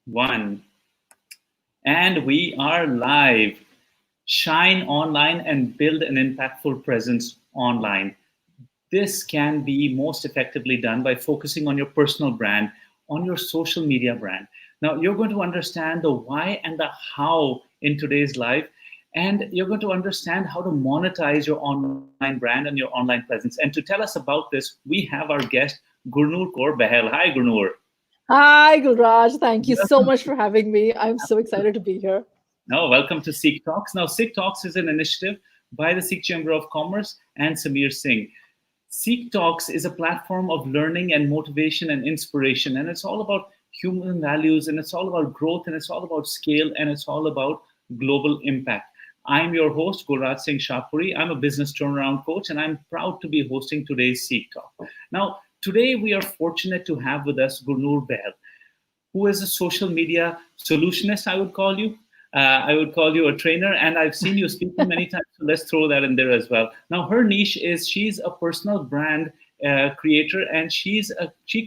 One. And we are live. Shine online and build an impactful presence online. This can be most effectively done by focusing on your personal brand, on your social media brand. Now, you're going to understand the why and the how in today's life, and you're going to understand how to monetize your online brand and your online presence. And to tell us about this, we have our guest, Gurnur Kaur Bahel. Hi, Gurnur. Hi, Gulraj. Thank you so much for having me. I'm so excited to be here. No, welcome to Sikh Talks. Now, Sikh Talks is an initiative by the Sikh Chamber of Commerce and Samir Singh. Sikh Talks is a platform of learning and motivation and inspiration, and it's all about human values, and it's all about growth, and it's all about scale, and it's all about global impact. I'm your host, Gurraj Singh Shahpuri. I'm a business turnaround coach, and I'm proud to be hosting today's Sikh Talk. Now, today we are fortunate to have with us Gurnur Behl, who is a social media solutionist, I would call you. I would call you a trainer, and I've seen you speaking many times, so let's throw that in there as well. Now, her niche is she's a personal brand creator, and she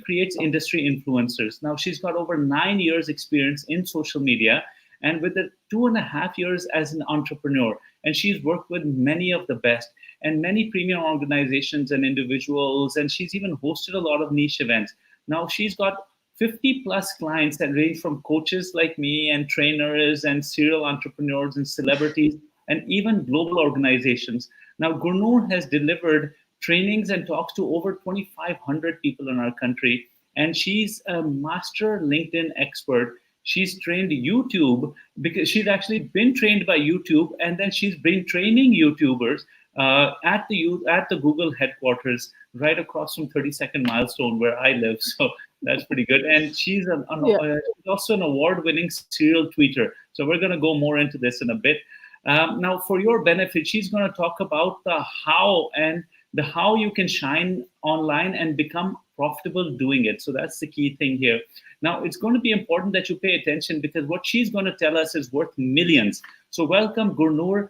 creates industry influencers. Now, she's got over 9 years experience in social media, and with the 2.5 years as an entrepreneur, and she's worked with many of the best and many premium organizations and individuals, and she's even hosted a lot of niche events. Now, she's got 50 plus clients that range from coaches like me and trainers and serial entrepreneurs and celebrities and even global organizations. Now, Gurnur has delivered trainings and talks to over 2,500 people in our country, and she's a master LinkedIn expert. She's trained YouTube because she's actually been trained by YouTube, and then she's been training YouTubers at the Google headquarters, right across from 32nd Milestone, where I live. So that's pretty good. And Yeah. she's also an award-winning serial tweeter. So we're going to go more into this in a bit. Now, for your benefit, she's going to talk about the how and the how you can shine online and become profitable doing it. So that's the key thing here. Now, it's going to be important that you pay attention because what she's going to tell us is worth millions. So, welcome, Gurnur.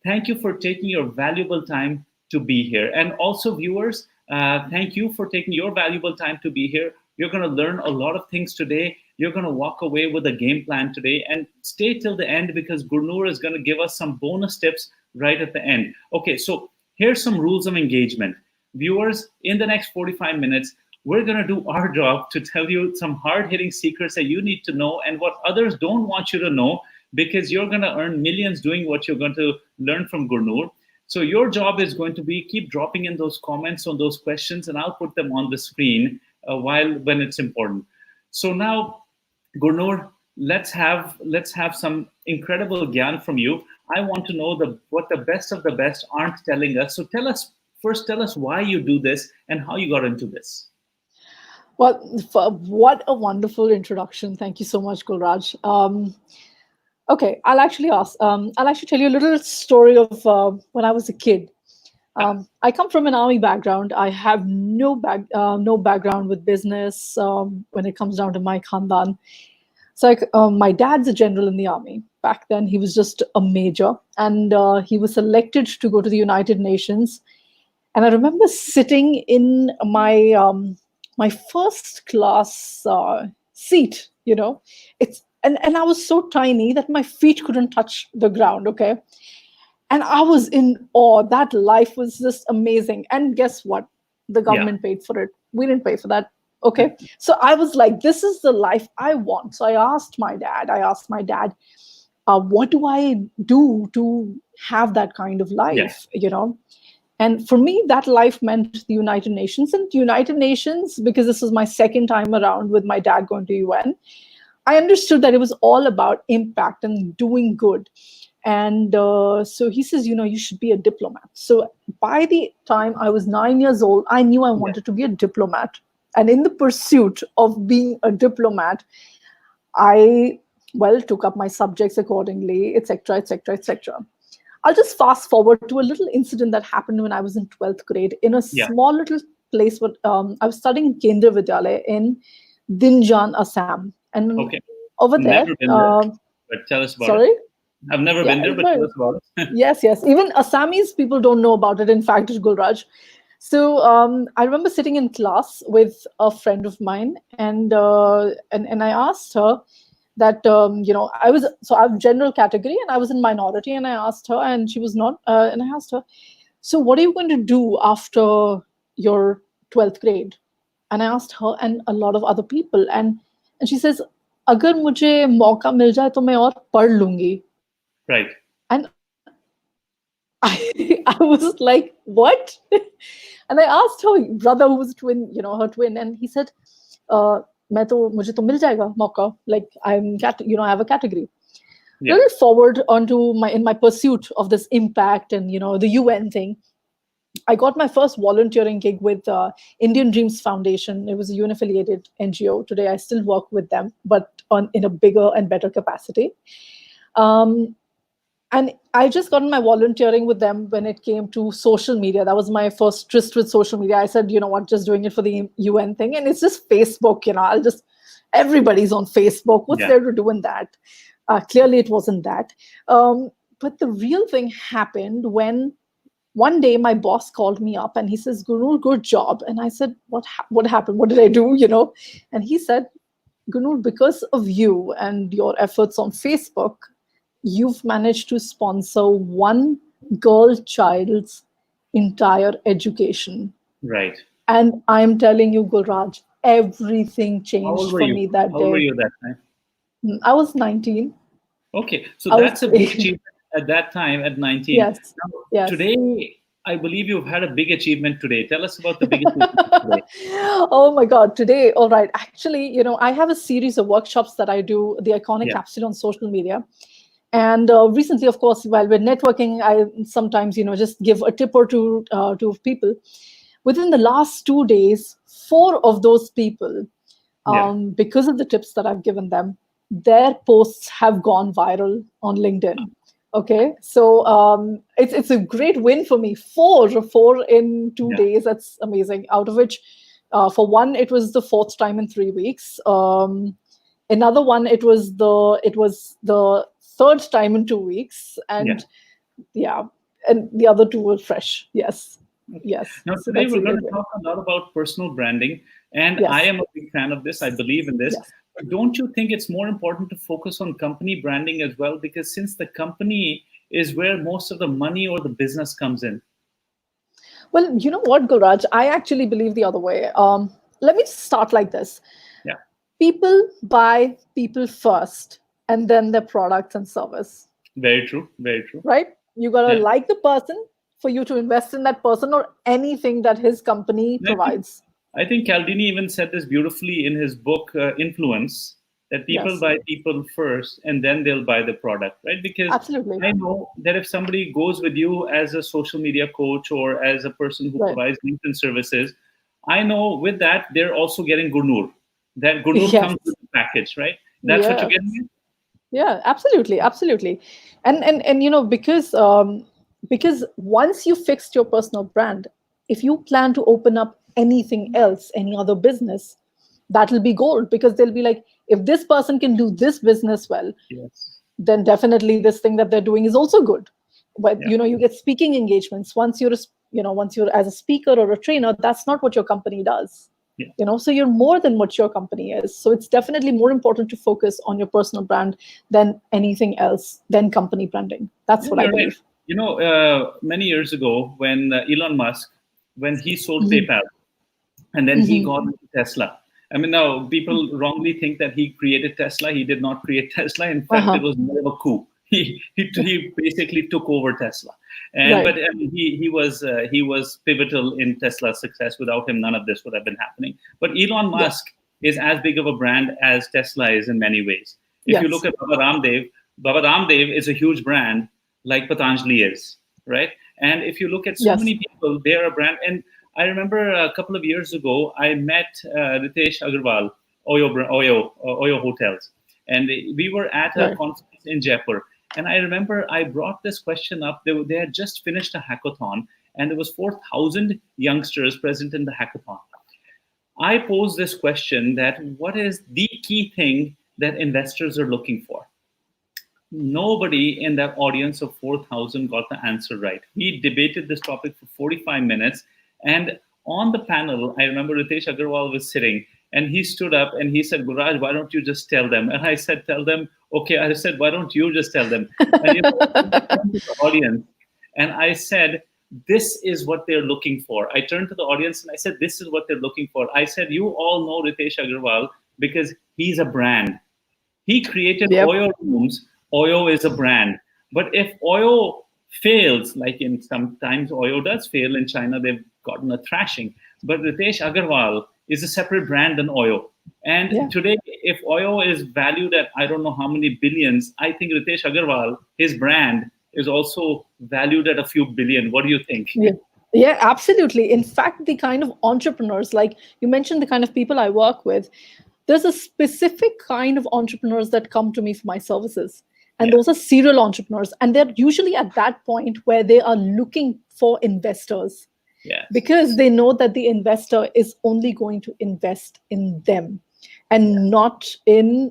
Thank you for taking your valuable time to be here. And also, viewers, thank you for taking your valuable time to be here. You're going to learn a lot of things today. You're going to walk away with a game plan today, and stay till the end because Gurnur is going to give us some bonus tips right at the end. Okay, so here's some rules of engagement. Viewers, in the next 45 minutes, we're going to do our job to tell you some hard hitting secrets that you need to know and what others don't want you to know because you're going to earn millions doing what you're going to learn from Gurnur. So your job is going to be keep dropping in those comments on those questions, and I'll put them on the screen while when it's important. So now, Gurnur, let's have some incredible gyan from you. I want to know what the best of the best aren't telling us. So tell us why you do this and how you got into this. Well, what a wonderful introduction. Thank you so much, Gulraj. Okay, I'll actually tell you a little story of when I was a kid. Yeah, I come from an army background. I have no background with business when it comes down to my khandan. My dad's a general in the army. Back then, he was just a major, and he was selected to go to the United Nations. And I remember sitting in my first class seat. And I was so tiny that my feet couldn't touch the ground. Okay, and I was in awe. That life was just amazing. And guess what? The yeah, government paid for it. We didn't pay for that. Okay. So I was like, this is the life I want. So I asked my dad, what do I do to have that kind of yeah, life? And for me, that life meant the United Nations. And United Nations, because this was my second time around with my dad going to UN, I understood that it was all about impact and doing good. And so he says, you should be a diplomat. So by the time I was 9 years old, I knew I yeah, wanted to be a diplomat. And in the pursuit of being a diplomat, I, well, took up my subjects accordingly, etc., etc., etc. I'll just fast forward to a little incident that happened when I was in 12th grade in a yeah. small little place. I was studying in Kendra Vidyalaya in Dinjan, Assam. And Okay. over there, Never been there, but tell us about it. sorry? I've never Yeah, been there, but tell us about it. yes, yes. Even Assamese people don't know about it. In fact, Gulraj. So I remember sitting in class with a friend of mine, and I asked her that I'm general category and I was in minority, and I asked her, and she was not, and I asked her, so what are you going to do after your 12th grade? And I asked her and a lot of other people, and she says, अगर मुझे मौका मिल जाए तो मैं और पढ़ लूंगी. Right. And I was like, what? And I asked her brother, who was twin, her twin, and he said, मैं तो मुझे तो मिल जाएगा मौका. Like I have a category. Yeah. Little forward onto my pursuit of this impact and the UN thing. I got my first volunteering gig with Indian Dreams Foundation. It was a UN-affiliated NGO. Today, I still work with them, but in a bigger and better capacity. And I just got my volunteering with them when it came to social media. That was my first tryst with social media. I said, you know what, just doing it for the UN thing. And it's just Facebook, everybody's on Facebook. What's there to do in that? Clearly, it wasn't that. But the real thing happened when one day my boss called me up and he says, Gunur, good job. And I said, what happened? What did I do? And he said, Gunur, because of you and your efforts on Facebook, you've managed to sponsor one girl child's entire education. Right. And I'm telling you, Gulraj, everything changed for me that day. How old were you that time? I was 19. Okay, so that's a big achievement at that time at 19. Yes. Now, yes. Today, I believe you've had a big achievement today. Tell us about the big achievement today. Oh my God, today, all right. Actually, I have a series of workshops that I do, the Iconic Capsule on social media. And recently, of course, while we're networking, I sometimes, just give a tip or two to people. Within the last 2 days, 4 of those people, because of the tips that I've given them, their posts have gone viral on LinkedIn. Okay, so it's a great win for me. 4 in 2 days. That's amazing. Out of which, for one, it was the 4th time in 3 weeks. Another one, it was the 3rd time in 2 weeks, and and the other 2 were fresh. Yes. Now So today we're going to talk a lot about personal branding, and I am a big fan of this. I believe in this. Yes. But don't you think it's more important to focus on company branding as well? Because since the company is where most of the money or the business comes in. Well, you know what, Guraj? I actually believe the other way. Let me start like this. Yeah. People buy people first, and then their products and service. Very true. Very true. Right? You got to like the person for you to invest in that person or anything that his company provides. I think Cialdini even said this beautifully in his book, Influence, that people buy people first and then they'll buy the product, right? Because absolutely. I know that if somebody goes with you as a social media coach or as a person who provides LinkedIn services, I know with that, they're also getting Gunur. That Gunur comes with the package, right? That's what you're getting at? Yeah, absolutely. And because once you fixed your personal brand, if you plan to open up anything else, any other business, that'll be gold, because they'll be like, if this person can do this business well, then definitely this thing that they're doing is also good. But you get speaking engagements. Once you're as a speaker or a trainer, that's not what your company does. So you're more than what your company is. So it's definitely more important to focus on your personal brand than anything else, than company branding. That's what I believe. Many years ago, when Elon Musk, when he sold PayPal, and then he got into Tesla. I mean, now people wrongly think that he created Tesla. He did not create Tesla. In fact, it was more of a coup. He basically took over Tesla, but he was pivotal in Tesla's success. Without him, none of this would have been happening. But Elon Musk is as big of a brand as Tesla is in many ways. If you look at Baba Ramdev is a huge brand, like Patanjali is, right? And if you look at so many people, they're a brand. And I remember a couple of years ago, I met Ritesh Agarwal, Oyo Hotels, and we were at a conference in Jaipur. And I remember I brought this question up. They had just finished a hackathon, and there was 4,000 youngsters present in the hackathon. I posed this question that what is the key thing that investors are looking for? Nobody in that audience of 4,000 got the answer right. We debated this topic for 45 minutes. And on the panel, I remember Ritesh Agarwal was sitting, And he stood up and he said, Guraj, why don't you just tell them? And I said, tell them. Okay. I said, why don't you just tell them? And I turned to the audience and I said, this is what they're looking for. I turned to the audience and I said, this is what they're looking for. I said, you all know Ritesh Agarwal because he's a brand. He created Yep. Oyo rooms. Oyo is a brand. But if Oyo fails, like in sometimes Oyo does fail in China, they've gotten a thrashing. But Ritesh Agarwal is a separate brand than Oyo. And Yeah. today, if Oyo is valued at I don't know how many billions, I think Ritesh Agarwal, his brand, is also valued at a few billion. What do you think? Yeah. Yeah, absolutely. In fact, the kind of entrepreneurs, like you mentioned, the kind of people I work with, there's a specific kind of entrepreneurs that come to me for my services. And Yeah. those are serial entrepreneurs. And they're usually at that point where they are looking for investors Yes. because they know that the investor is only going to invest in them and not in,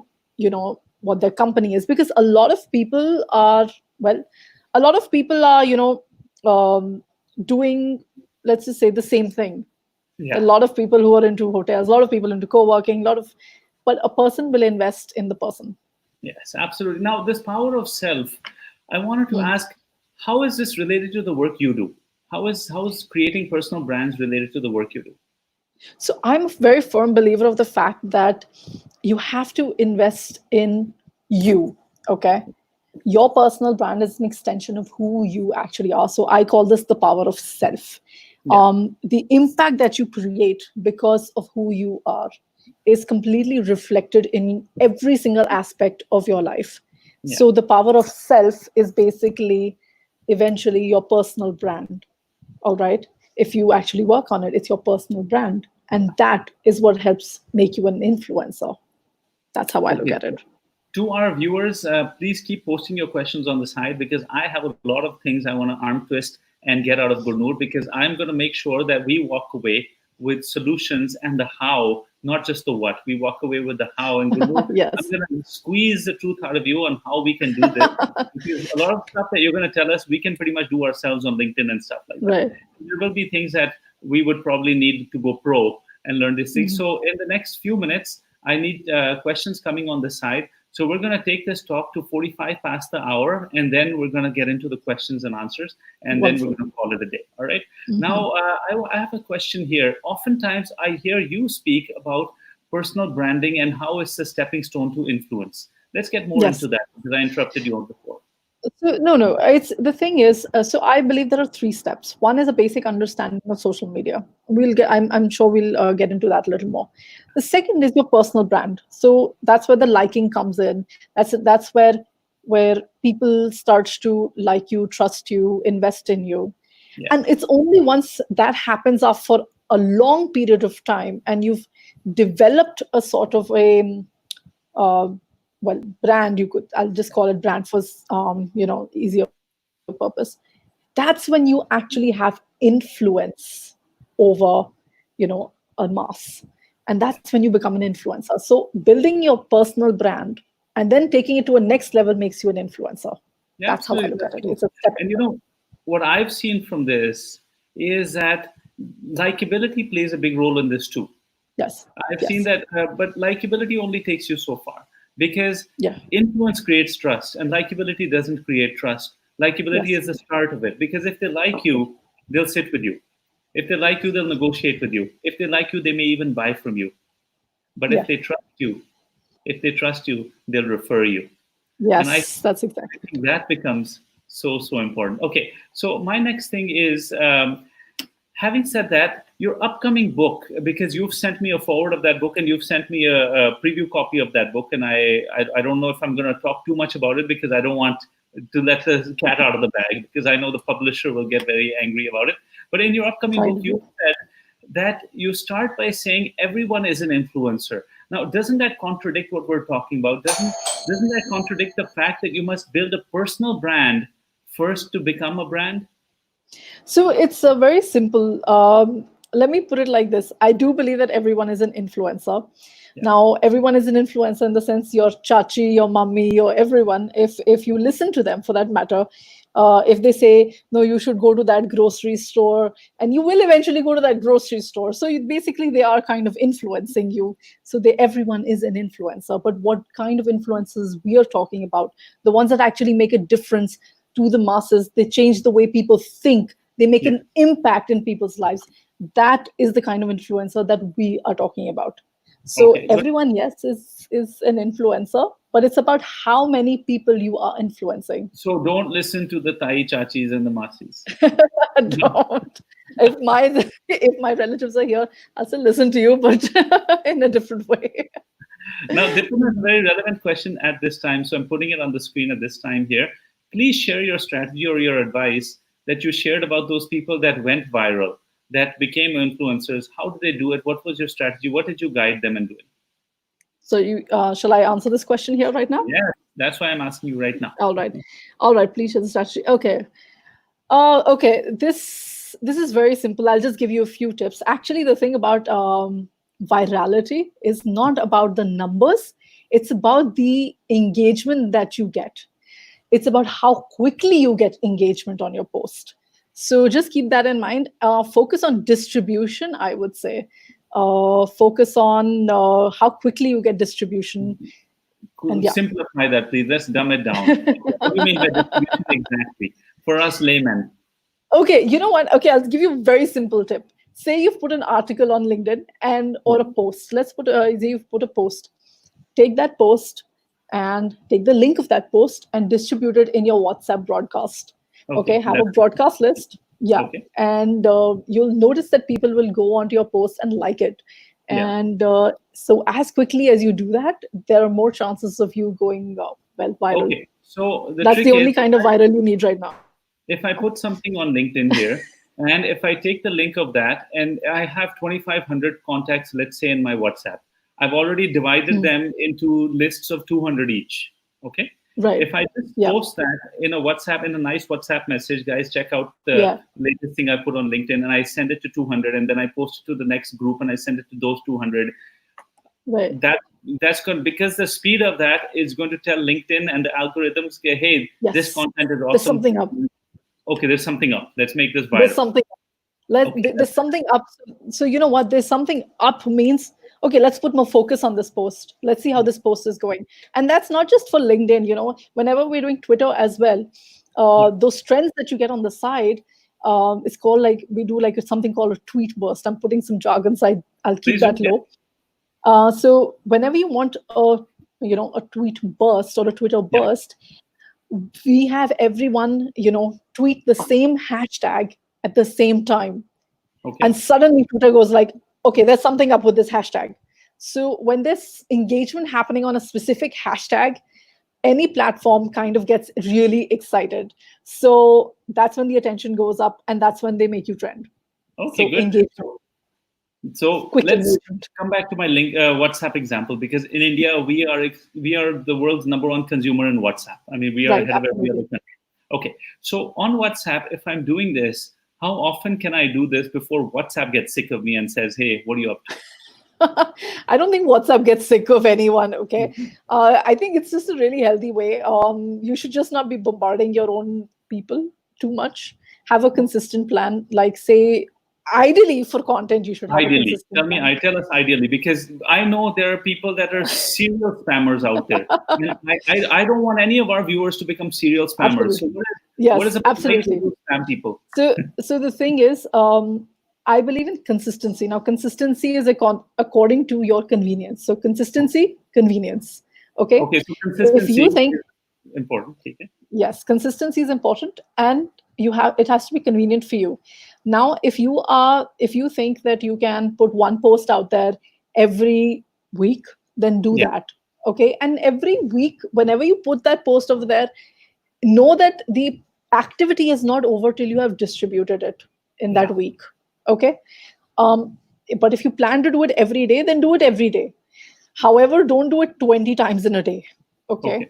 what their company is. Because a lot of people are, well, a lot of people are, doing, let's just say, the same thing. A Yeah. lot of people who are into hotels, a lot of people into co-working, but a person will invest in the person. Yes, absolutely. Now, this power of self, I wanted to Mm. ask, how is this related to the work you do? How is creating personal brands related to the work you do? So I'm a very firm believer of the fact that you have to invest in you. Okay. Your personal brand is an extension of who you actually are. So I call this the power of self. Yeah, The impact that you create because of who you are is completely reflected in every single aspect of your life. yeah, So the power of self is basically eventually your personal brand. All right. If you actually work on it, it's your personal brand. And that is what helps make you an influencer. That's how I look okay. at it. To our viewers, please keep posting your questions on the side because I have a lot of things I want to arm twist and get out of Gurnoor because I'm going to make sure that we walk away with solutions and the how, not just the what. We walk away with the how. And Gurnoor, I'm Yes. going to squeeze the truth out of you on how we can do this because a lot of stuff that you're going to tell us, we can pretty much do ourselves on LinkedIn and stuff like that. Right. There will be things that we would probably need to go pro and learn these things. Mhm. So in the next few minutes, I need questions coming on the side. So we're going to take this talk to 45 past the hour, and then we're going to get into the questions and answers, and then we're Wonderful. going to call it a day. All right. Mhm. Now, I have a question here. Oftentimes, I hear you speak about personal branding and how it's a stepping stone to influence. Let's get more into Yes. that because I interrupted you on before. So no. It's the thing is. So I believe there are three steps. One is a basic understanding of social media. We'll get. I'm sure we'll get into that a little more. The second is your personal brand. So that's where the liking comes in. That's where people start to like you, trust you, invest in you. Yeah. And it's only once that happens after a long period of time, and you've developed a sort of a uh, well, brand, you could, I'll just call it brand for easier purpose. That's when you actually have influence over, a mass. And that's when you become an influencer. So building your personal brand and then taking it to a next level makes you an influencer. Yeah, That's how I absolutely. look That's at it. true. It's a stepping And stone. what I've seen from this is that likability plays a big role in this too. Yes. I've seen Yes. that, but likability only takes you so far because Yeah. influence creates trust, and likability doesn't create trust. Likability Yes. is the start of it because if they like you, they'll sit with you. If they like you, they'll negotiate with you. If they like you, they may even buy from you. But Yeah. if they trust you, they'll refer you. And Yes. That's I exactly. think that becomes so important. Okay, so my next thing is having said that, your upcoming book, because you've sent me a forward of that book and you've sent me a preview copy of that book, and I don't know if I'm going to talk too much about it because I don't want to let the cat out of the bag because I know the publisher will get very angry about it. But in your upcoming book, you Finally. said that you start by saying everyone is an influencer. Now, doesn't that contradict what we're talking about? Doesn't that contradict the fact that you must build a personal brand first to become a brand? So it's a very simple. Let me put it like this. I do believe that everyone is an influencer. Yeah, Now, everyone is an influencer in the sense your chachi, your mummy, your everyone. If you listen to them, for that matter, If they say, no, you should go to that grocery store, and you will eventually go to that grocery store. So basically, they are kind of influencing you. So everyone is an influencer. But what kind of influencers we are talking about? The ones that actually make a difference to the masses. They change the way people think. They make Yeah. an impact in people's lives. That is the kind of influencer that we are talking about. So Okay. everyone, yes, is an influencer, but it's about how many people you are influencing. So don't listen to the Thai chachis and the masis. Don't. If my relatives are here, I'll still listen to you, but in a different way. Now, Dipin has a very relevant question at this time, so I'm putting it on the screen at this time here. Please share your strategy or your advice that you shared about those people that went viral, that became influencers. How did they do it? What was your strategy? What did you guide them in doing? So shall I answer this question here right now? Yeah, that's why I'm asking you right now. All right. Please share the strategy. Okay. Okay. This is very simple. I'll just give you a few tips. Actually, the thing about virality is not about the numbers. It's about the engagement that you get. It's about how quickly you get engagement on your post. So just keep that in mind. Focus on distribution, I would say. Focus on how quickly you get distribution. And yeah. Simplify that, please. Let's dumb it down. What do you mean by distribution exactly? For us laymen. Okay, you know what? Okay, I'll give you a very simple tip. Say you've put an article on LinkedIn or a post. Let's say you've put a post. Take that post and take the link of that post and distribute it in your WhatsApp broadcast. Okay, have a broadcast list. Yeah, okay. And you'll notice that people will go onto your post and like it. And so as quickly as you do that, there are more chances of you going viral. Okay, so that's the only kind of viral you need right now. If I put something on LinkedIn here, and if I take the link of that, and I have 2,500 contacts, let's say in my WhatsApp, I've already divided them into lists of 200 each. Okay. Right. If I just post that in a WhatsApp, in a nice WhatsApp message, guys, check out the latest thing I put on LinkedIn, and I send it to 200, and then I post it to the next group, and I send it to those 200. Right. That's going, because the speed of that is going to tell LinkedIn and the algorithms, hey, this content is awesome. There's something up. Okay, there's something up. Let's make this viral. There's something. There's something up. So you know what? There's something up means, okay, let's put more focus on this post. Let's see how this post is going. And that's not just for LinkedIn. Whenever we're doing Twitter as well, those trends that you get on the side, it's called we do something called a tweet burst. I'm putting some jargon side. I'll keep that low. So whenever you want a tweet burst or a Twitter burst, we have everyone, tweet the same hashtag at the same time. And suddenly Twitter goes like, okay, there's something up with this hashtag. So when there's engagement happening on a specific hashtag, any platform kind of gets really excited. So that's when the attention goes up, and that's when they make you trend. Okay, so good. Engagement. So let's come back to my WhatsApp example, because in India we are the world's #1 consumer in WhatsApp. I mean, we are ahead of every other country. Okay, so on WhatsApp, if I'm doing this, how often can I do this before WhatsApp gets sick of me and says, "Hey, what are you up to?" I don't think WhatsApp gets sick of anyone. Okay, I think it's just a really healthy way. You should just not be bombarding your own people too much. Have a consistent plan. Like, say, ideally for content, you should have a consistent plan. Tell us ideally, because I know there are people that are serial spammers out there. I don't want any of our viewers to become serial spammers. Absolutely. So what is the absolutely spam people? So the thing is, I believe in consistency. Now, consistency is according to your convenience. So consistency, convenience. Okay. Okay. So consistency, if you think, is important. Okay. Yes, consistency is important, and it has to be convenient for you. Now, if you think that you can put one post out there every week, then do that. Okay. And every week, whenever you put that post over there, know that the activity is not over till you have distributed it in that week. Okay. But if you plan to do it every day, then do it every day. However, don't do it 20 times in a day. Okay.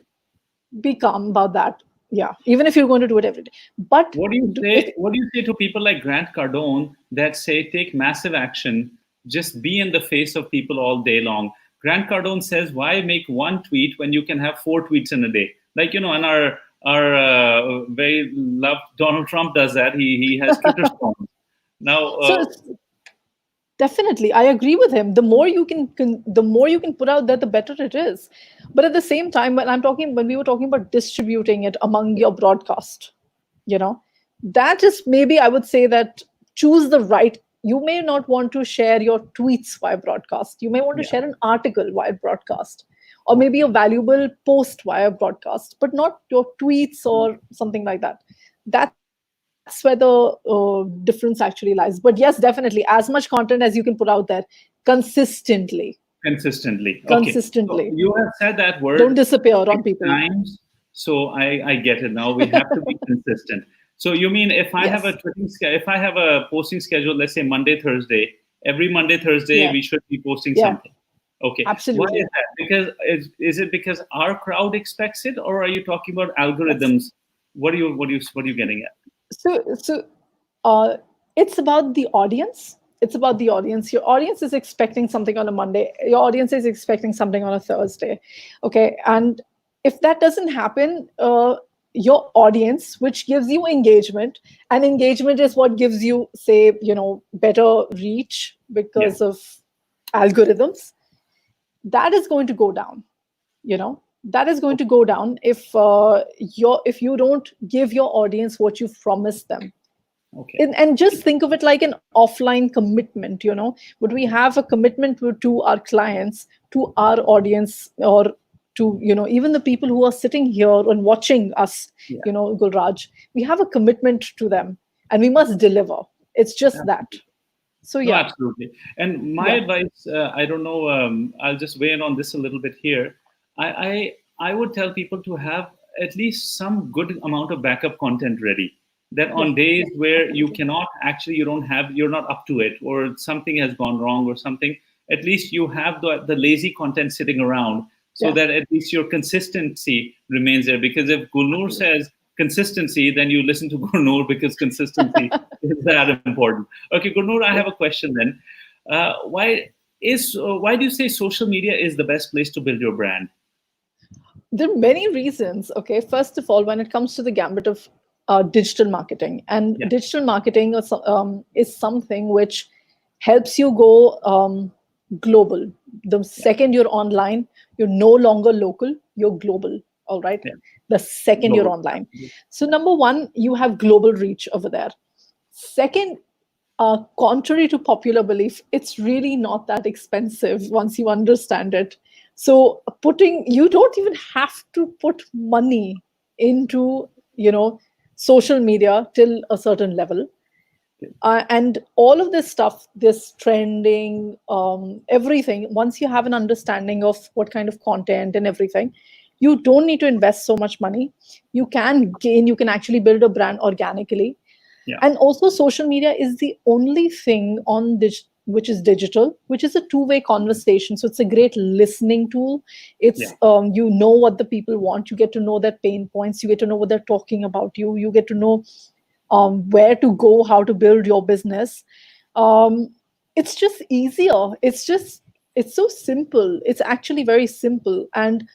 Be calm about that. Yeah, even if you're going to do it every day. But what do you say to people like Grant Cardone that say take massive action, just be in the face of people all day long? Grant Cardone says, why make one tweet when you can have 4 tweets in a day? Like, in our our very loved Donald Trump does that. He has Twitter storms. Now, So it's, definitely, I agree with him. The more you the more you can put out there, the better it is. But at the same time, when we were talking about distributing it among your broadcast, you know, that is, maybe I would say that choose the right. You may not want to share your tweets via broadcast. You may want to yeah, share an article via broadcast, or maybe okay, a valuable post via broadcast, but not your tweets or something like that. That's where the difference actually lies. But yes, definitely, as much content as you can put out there consistently. consistently. Okay, so Consistently. you have said that Don't word disappear on six people. times, so I get it now. We have to be consistent. So you mean if I have a Yes. if I have a posting schedule, let's say Monday, Thursday, every Monday, Thursday, Yeah. we should be posting Yeah. something. Okay, why is Absolutely. that? Because is it because our crowd expects it, or are you talking about Yes. algorithms? What are you getting at? So uh, it's about the audience. It's about the audience. Your audience is expecting something on a Monday. Your audience is expecting something on a Thursday. Okay. And if that doesn't happen, your audience, which gives you engagement, and engagement is what gives you, say, better reach Yeah, because of algorithms, that is going to go down. That is going to go down if you don't give your audience what you've promised them. okay, And just think of it like an offline commitment. But we have a commitment to our clients, to our audience, or to even the people who are sitting here and watching us, yeah. Gulraj. We have a commitment to them, and we must deliver. It's just that. So No, yeah. absolutely. And my Yeah. advice, I don't know, I'll just weigh in on this a little bit here. I would tell people to have at least some good amount of backup content ready. That Yeah. on days Yeah. where you Absolutely. cannot actually, you don't have, you're not up to it, or something has gone wrong or something, at least you have the lazy content sitting around so Yeah. that at least your consistency remains there. Because if Gulnoor Absolutely. says consistency, then you listen to Gulnoor because consistency is that important. Okay, Gulnoor, I have Yeah. a question then. Why do you say social media is the best place to build your brand? There are many reasons. Okay, first of all, when it comes to the gambit of digital marketing, and Yeah, digital marketing is something which helps you go global. The yeah, second you're online, you're no longer local, you're global. All right. yeah. The second you're Global. online. Absolutely. So number one, you have global reach over there. Second, contrary to popular belief, it's really not that expensive once you understand it. So you don't even have to put money into, you know, social media till a certain level. And all of this stuff, this trending, everything, once you have an understanding of what kind of content and everything, you don't need to invest so much money. You can actually build a brand organically. Yeah, And also, social media is the only thing which is digital, which is a two-way conversation. So it's a great listening tool. yeah, It's what the people want. You get to know their pain points. You get to know what they're talking about. You get to know where to go, how to build your business. Um, it's just easier. It's so simple. It's actually very simple. And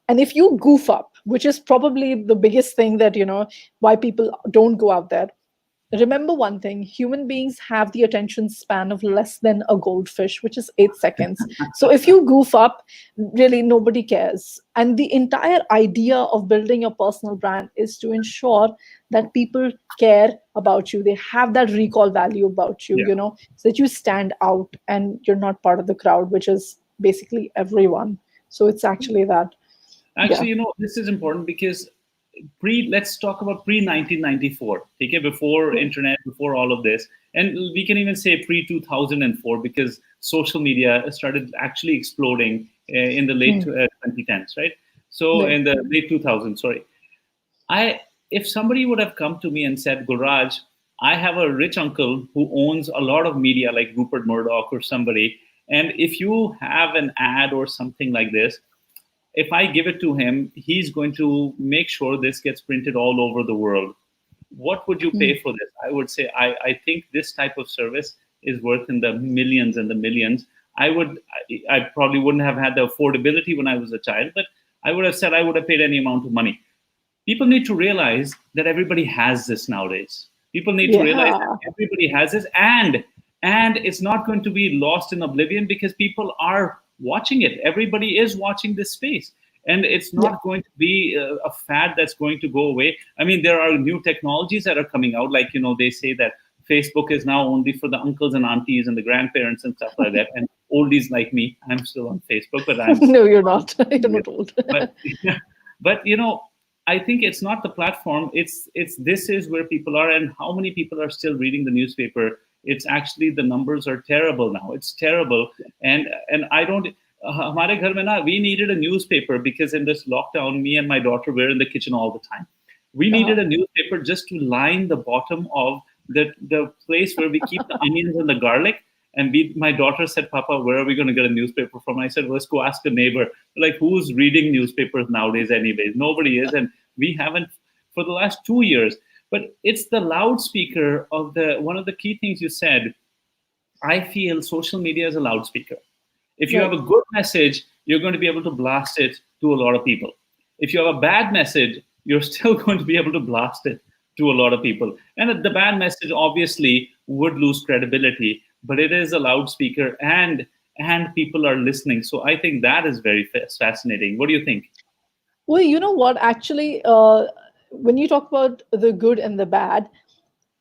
if you goof up, which is probably the biggest thing that why people don't go out there, remember one thing: human beings have the attention span of less than a goldfish, which is 8 seconds. So if you goof up, really nobody cares. And the entire idea of building your personal brand is to ensure that people care about you. They have that recall value about you, yeah. so that you stand out and you're not part of the crowd, which is basically everyone. So it's actually that. Yeah. Actually, this is important because let's talk about pre 1994. Okay, before Yeah. internet, before all of this, and we can even say pre 2004 because social media started actually exploding in the late Hmm. 2010s, right? So Yeah. in the late 2000s, sorry. I If somebody would have come to me and said, Guraj, I have a rich uncle who owns a lot of media like Rupert Murdoch or somebody, and if you have an ad or something like this, if I give it to him, he's going to make sure this gets printed all over the world. What would you Hmm. pay for this? I would say, I think this type of service is worth in the millions and the millions. I probably wouldn't have had the affordability when I was a child, but I would have said I would have paid any amount of money. people need to realize that everybody has this nowadays. People need to realize Yeah. that everybody has this, and it's not going to be lost in oblivion because people are watching it. Everybody is watching this space, and it's Yeah. not going to be a fad that's going to go away. I mean, there are new technologies that are coming out, like they say that Facebook is now only for the uncles and aunties and the grandparents and stuff like that, and oldies like me. I'm still on Facebook, but I'm No, you're not. You're not old. but but I think it's not the platform. It's this is where people are, and how many people are still reading the newspaper. It's actually, the numbers are terrible now. It's terrible, and I don't. हमारे घर में ना, we needed a newspaper because in this lockdown, me and my daughter were in the kitchen all the time. We Uh-huh. needed a newspaper just to line the bottom of the place where we keep the onions and the garlic. And my daughter said, Papa, where are we going to get a newspaper from? I said, let's go ask a neighbor. Like, who's reading newspapers nowadays, anyways? Nobody is. And we haven't for the last 2 years. But it's the loudspeaker of one of the key things you said. I feel social media is a loudspeaker. If you have Right. a good message, you're going to be able to blast it to a lot of people. If you have a bad message, you're still going to be able to blast it to a lot of people. And the bad message obviously would lose credibility, but it is a loudspeaker, and people are listening. So I think that is very fascinating. What do you think? Well, you know what? Actually, when you talk about the good and the bad,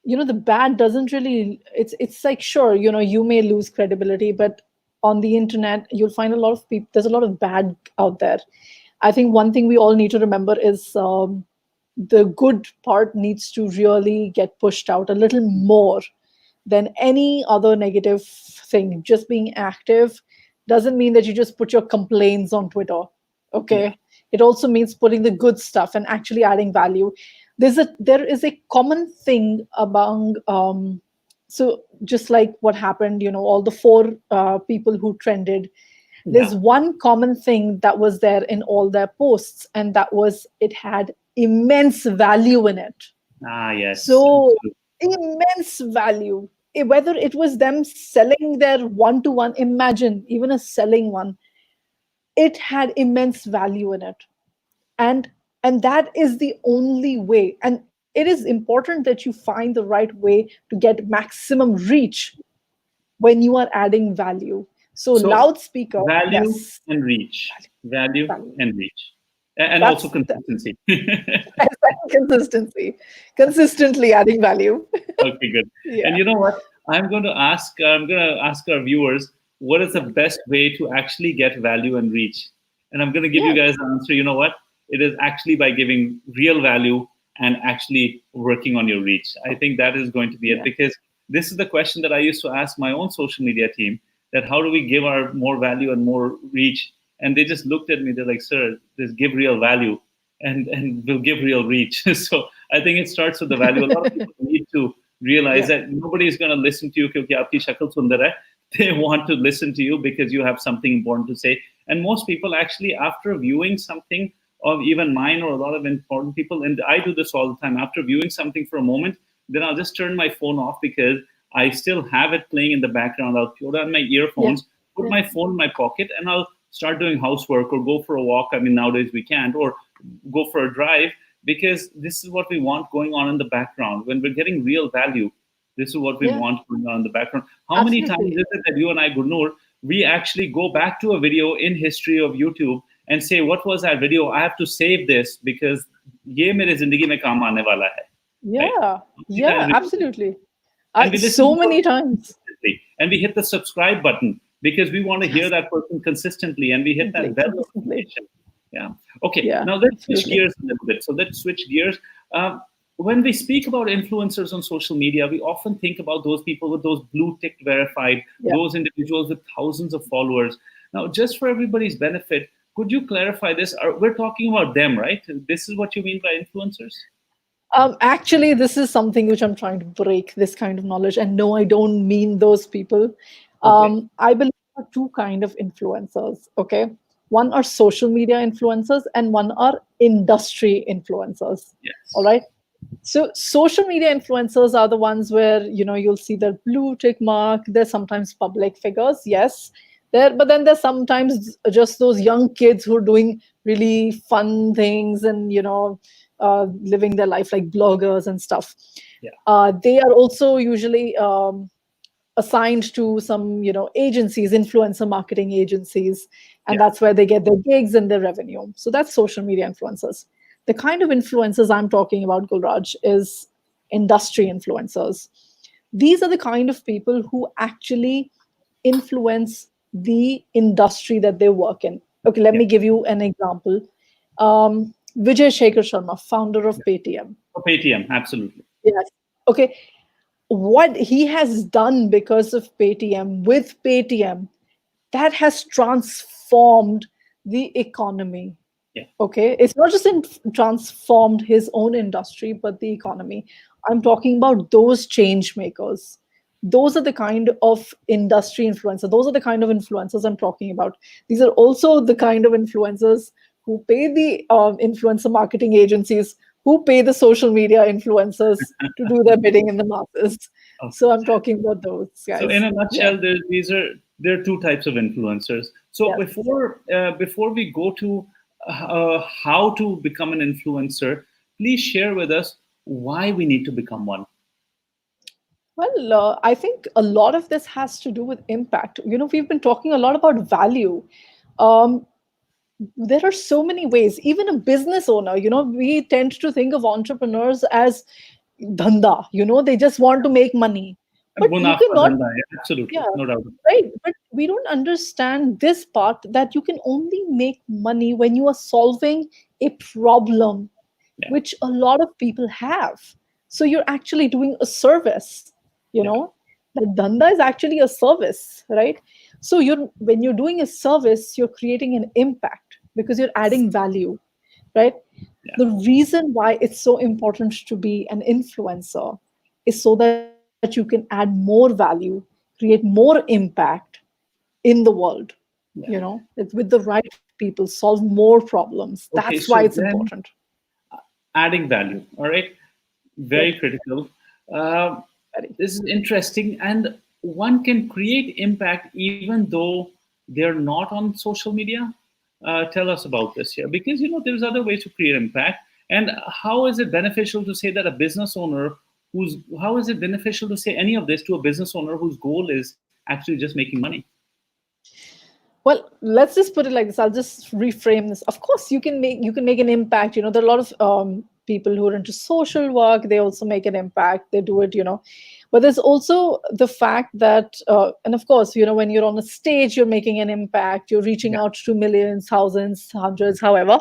the bad doesn't really. It's like, sure, you may lose credibility, but on the internet, you'll find a lot of people. There's a lot of bad out there. I think one thing we all need to remember is the good part needs to really get pushed out a little more than any other negative thing. Just being active doesn't mean that you just put your complaints on Twitter. Yeah. Okay. It also means putting the good stuff and actually adding value. There is a common thing among so just like what happened, all the four people who trended, Yeah. there's one common thing that was there in all their posts, and that was it had immense value in it. Ah, yes. So Absolutely. immense value. Whether it was them selling their one to one, imagine even a selling one, it had immense value in it. And that is the only way. And it is important that you find the right way to get maximum reach when you are adding value. So So loudspeaker, value yes, and reach, value value. and reach, and also That's the consistency. consistency, consistently adding value. Okay, good. And Yeah. you know what? I'm going to ask our viewers, what is the best way to actually get value and reach? And I'm going to give you Yeah. guys an answer. You know what? It is actually by giving real value and actually working on your reach. I think that is going to be it, Yeah. because this is the question that I used to ask my own social media team, that how do we give our more value and more reach? And they just looked at me. They're like, sir, just give real value and we'll give real reach. So I think it starts with the value. A lot of people need to realize Yeah. that nobody is going to listen to you क्योंकि आपकी शक्ल सुंदर है. They want to listen to you because you have something important to say. And most people actually, after viewing something of even mine or a lot of important people, and I do this all the time, after viewing something for a moment, then I'll just turn my phone off because I still have it playing in the background. I'll put on my Yeah. earphones, put Yeah. my phone in my pocket, and I'll start doing housework or go for a walk. I mean, nowadays we can't, or go for a drive, because this is what we want going on in the background. When we're getting real value, this is what we Yeah. want going on in the background. How many times Absolutely. is it that you and I, Gurnur, we actually go back to a video in history of YouTube and say, what was that video? I have to save this because ये मेरे जिंदगी में काम आने वाला है, right? Yeah. How many times Yeah. we do that? Absolutely. And we listen So to many times. consistently, and we hit the subscribe button because we want to hear Yes. that person consistently, and we hit that bell Consistently. notification. Yeah. Okay. Yeah. Now let's switch Absolutely. gears a little bit. So let's switch gears. When we speak about influencers on social media, we often think about those people with those blue tick verified, Yeah. those individuals with thousands of followers. Now, just for everybody's benefit, could you clarify this? We're talking about them, right? This is what you mean by influencers? Actually, this is something which I'm trying to break, this kind of knowledge. And no, I don't mean those people. Okay. I believe there are two kind of influencers. Okay, one are social media influencers, and one are industry influencers. All Yes. right. So social media influencers are the ones where you'll see their blue tick mark. They're sometimes public figures, yes, But then there's sometimes just those young kids who are doing really fun things and living their life like bloggers and stuff. Yeah, They are also usually assigned to some agencies, influencer marketing agencies, and yeah, that's where they get their gigs and their revenue. So that's social media influencers. The kind of influencers I'm talking about, Gulraj, is industry influencers. These are the kind of people who actually influence the industry that they work in. Okay, let yeah. me give you an example. Vijay Shekhar Sharma, founder of Paytm. For Paytm, absolutely. Yes. Okay, what he has done because of Paytm, with Paytm, that has transformed the economy. Yeah, Okay, it's not just transformed his own industry, but the economy. I'm talking about those change makers. Those are the kind of industry influencers. Those are the kind of influencers I'm talking about. These are also the kind of influencers who pay the influencer marketing agencies, who pay the social media influencers to do their bidding in the masses. okay. So I'm talking about those So in guys. a Yeah. nutshell, there are two types of influencers. So Yes. before we go to how to become an influencer, please share with us why we need to become one. Well, I think a lot of this has to do with impact. We've been talking a lot about value. Um, there are so many ways. Even a business owner, we tend to think of entrepreneurs as dhanda. They just want to make money. But you Munafa cannot, dhanda, yeah, absolutely, yeah, no doubt. right. But we don't understand this part that you can only make money when you are solving a problem Yeah, which a lot of people have. So you're actually doing a service, you yeah, know. That danda is actually a service, right? So when you're doing a service, you're creating an impact because you're adding value, right? yeah. The reason why it's so important to be an influencer is so that you can add more value, create more impact in the world, Yeah. with the right people, solve more problems. That's why Okay, it's so important. then adding value. All right, Yep. very critical. Uh, Very. this is interesting, and one can create impact even though they're not on social media. Tell us about this here, because there's other ways to create impact. And how is it beneficial to say that a business owner who's how is it beneficial to say any of this to a business owner whose goal is actually just making money? Well, let's just put it like this. I'll just reframe this. Of course, you can make an impact. There are a lot of people who are into social work. They also make an impact. They do it. But there's also the fact that, and of course, when you're on a stage, you're making an impact. You're reaching Yeah. out to millions, thousands, hundreds, however.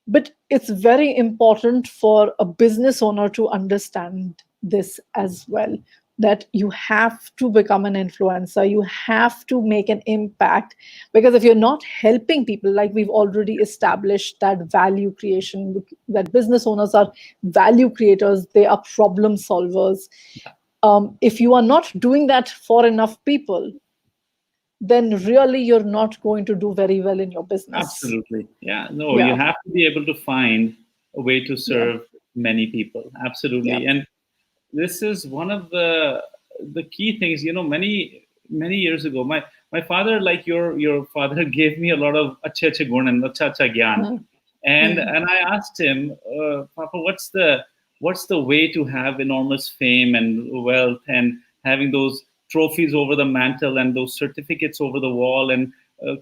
But it's very important for a business owner to understand this as well, that you have to become an influencer, you have to make an impact, because if you're not helping people, like we've already established, that value creation, that business owners are value creators, they are problem solvers. If you are not doing that for enough people, then really you're not going to do very well in your business. Absolutely. Yeah. No, you Yeah. have to be able to find a way to Yeah. serve many people. Yeah. Absolutely. And this is one of the key things. Many years ago, my father, like your father, gave me a lot of acha acha gun and acha acha gyan. Mm. and Mm. and I asked him, Papa, what's the way to have enormous fame and wealth and having those trophies over the mantle and those certificates over the wall and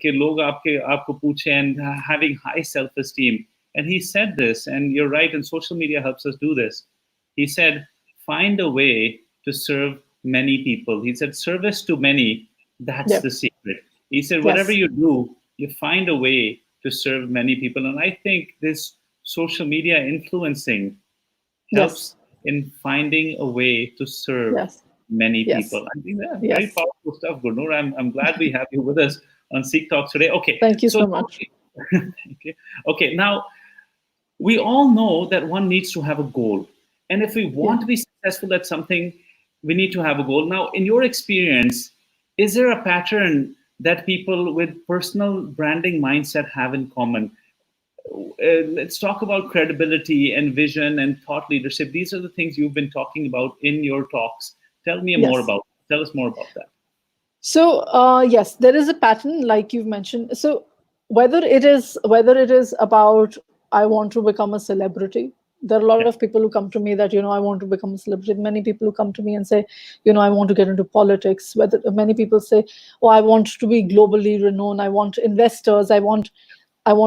कि लोग आपको पूछे and having high self-esteem. And he said this, and you're right, and social media helps us do this. He said, find a way to serve many people. He said, service to many, that's Yeah. the secret. He said, whatever Yes. you do, you find a way to serve many people. And I think this social media influencing Yes. helps in finding a way to serve Yes. many Yes. people. I think that's very Yes. powerful stuff, Gurnur. I'm glad we have you with us on Seek Talks today. Okay, Thank you so so now, much. thank you. Okay, now we all know that one needs to have a goal. And if we Yeah. want to be successful at something, we need to have a goal. Now, in your experience, is there a pattern that people with personal branding mindset have in common? Let's talk about credibility and vision and thought leadership. These are the things you've been talking about in your talks. Tell me more Yes. about. Tell us more about that. So yes, there is a pattern, like you've mentioned. So whether it is about I want to become a celebrity, there are a lot Yeah. of people who come to me that I want to become a celebrity. Many people who come to me and say, I want to get into politics. Whether many people say, oh, I want to be globally renowned. I want investors. I want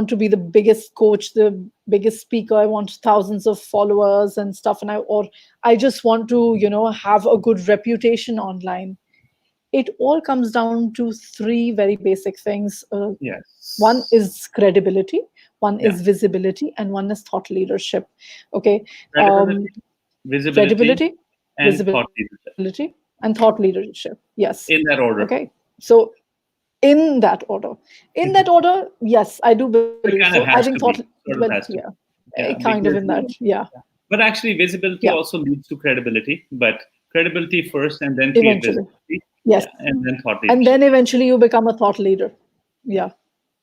to be the biggest coach, the biggest speaker. I want thousands of followers and stuff. I just want to have a good reputation online. It all comes down to three very basic things. One Yes. is credibility, one Yeah. is visibility, and one is thought leadership. Okay. um, Credibility, visibility, Credibility, and thought visibility, leadership and thought leadership. Yes. in that Okay. order. So in that order, yes, I do believe so. It I kind think of thought, has to well, be, sort yeah, of has to be. Yeah, kind of in because that. Yeah. but actually visibility Yeah. also leads to credibility, but credibility first and then create Eventually. visibility. Yes. Yeah, and then thought And then leadership. eventually you become a thought leader. Yeah,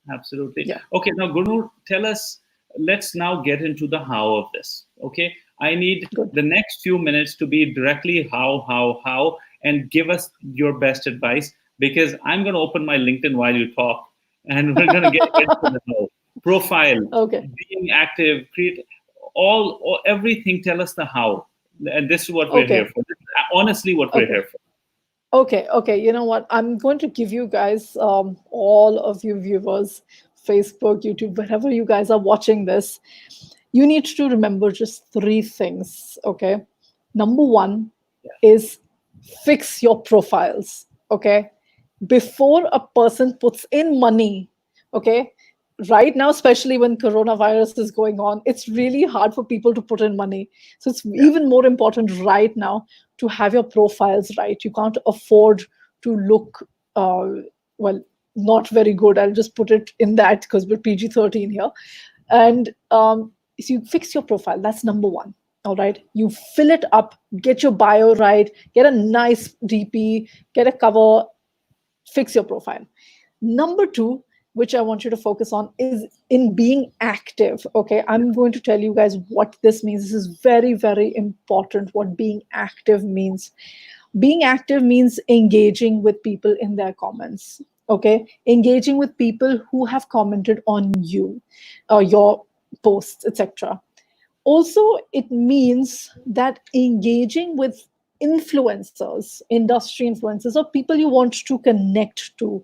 Yeah. absolutely. Yeah. Okay, now Gunu, tell us, let's now get into the how of this. Okay, I need Good. the next few minutes to be directly how, and give us your best advice, because I'm going to open my LinkedIn while you talk, and we're going to get into the how. Profile, Okay. being active, create all everything. Tell us the how, and this is what we're here Okay. for. This is honestly what we're Okay. here for. Okay. You know what? I'm going to give you guys, all of you viewers, Facebook, YouTube, wherever you guys are watching this, you need to remember just three things. Okay. Number one is fix your profiles. Okay. Before a person puts in money, okay, right now, especially when coronavirus is going on, it's really hard for people to put in money. So it's Yeah, even more important right now to have your profiles right. You can't afford to look, uh, well, not very good. I'll just put it in that because we're PG-13 here. And so you fix your profile. That's number one. All right. You fill it up, get your bio right, get a nice DP, get a cover, fix your profile. Number two, which I want you to focus on, is in being active. Okay, I'm going to tell you guys what this means. This is very, very important what being active means. Being active means engaging with people in their comments. Okay, engaging with people who have commented on you, your posts, etc. Also, it means that engaging with influencers, industry influencers, or people you want to connect to.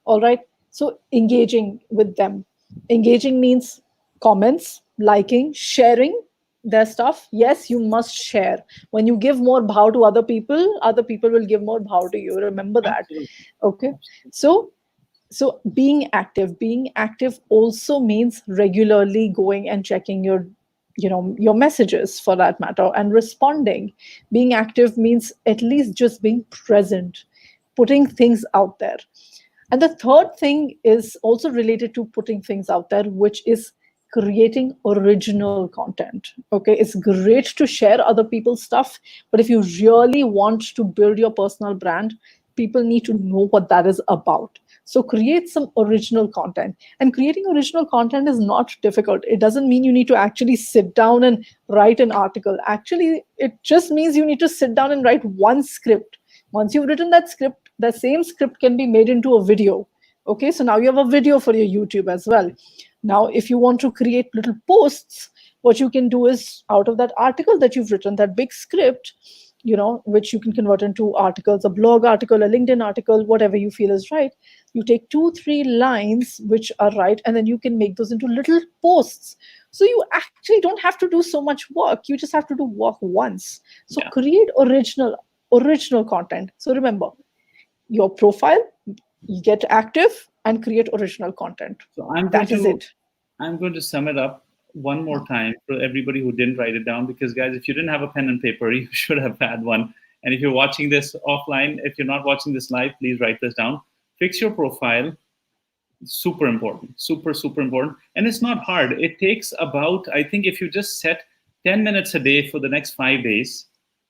All right. So, engaging with them. Engaging means comments, liking, sharing their stuff. Yes, you must share. When you give more bow to other people will give more bow to you. Remember that. absolutely. Okay. Absolutely. So being active also means regularly going and checking your messages, for that matter, and responding. Being active means at least just being present, putting things out there. And the third thing is also related to putting things out there, which is creating original content. Okay, it's great to share other people's stuff, but if you really want to build your personal brand, people need to know what that is about. So create some original content. And creating original content is not difficult. It doesn't mean you need to actually sit down and write an article. Actually, it just means you need to sit down and write one script. Once you've written that script, the same script can be made into a video. Okay, so now you have a video for your YouTube as well. Now, if you want to create little posts, what you can do is, out of that article that you've written, that big script, which you can convert into articles, a blog article, a LinkedIn article, whatever you feel is right. You take 2-3 lines which are right, and then you can make those into little posts. So you actually don't have to do so much work. You just have to do work once. So Yeah. create original content. So remember, your profile, you get active and create original content. So I'm going That is to it. I'm going to sum it up one more time for everybody who didn't write it down, because guys, if you didn't have a pen and paper, you should have had one. And if you're watching this offline, if you're not watching this live, please write this down. Fix your profile. Super important. Super important. And it's not hard. It takes about, I think, if you just set 10 minutes a day for the next 5 days,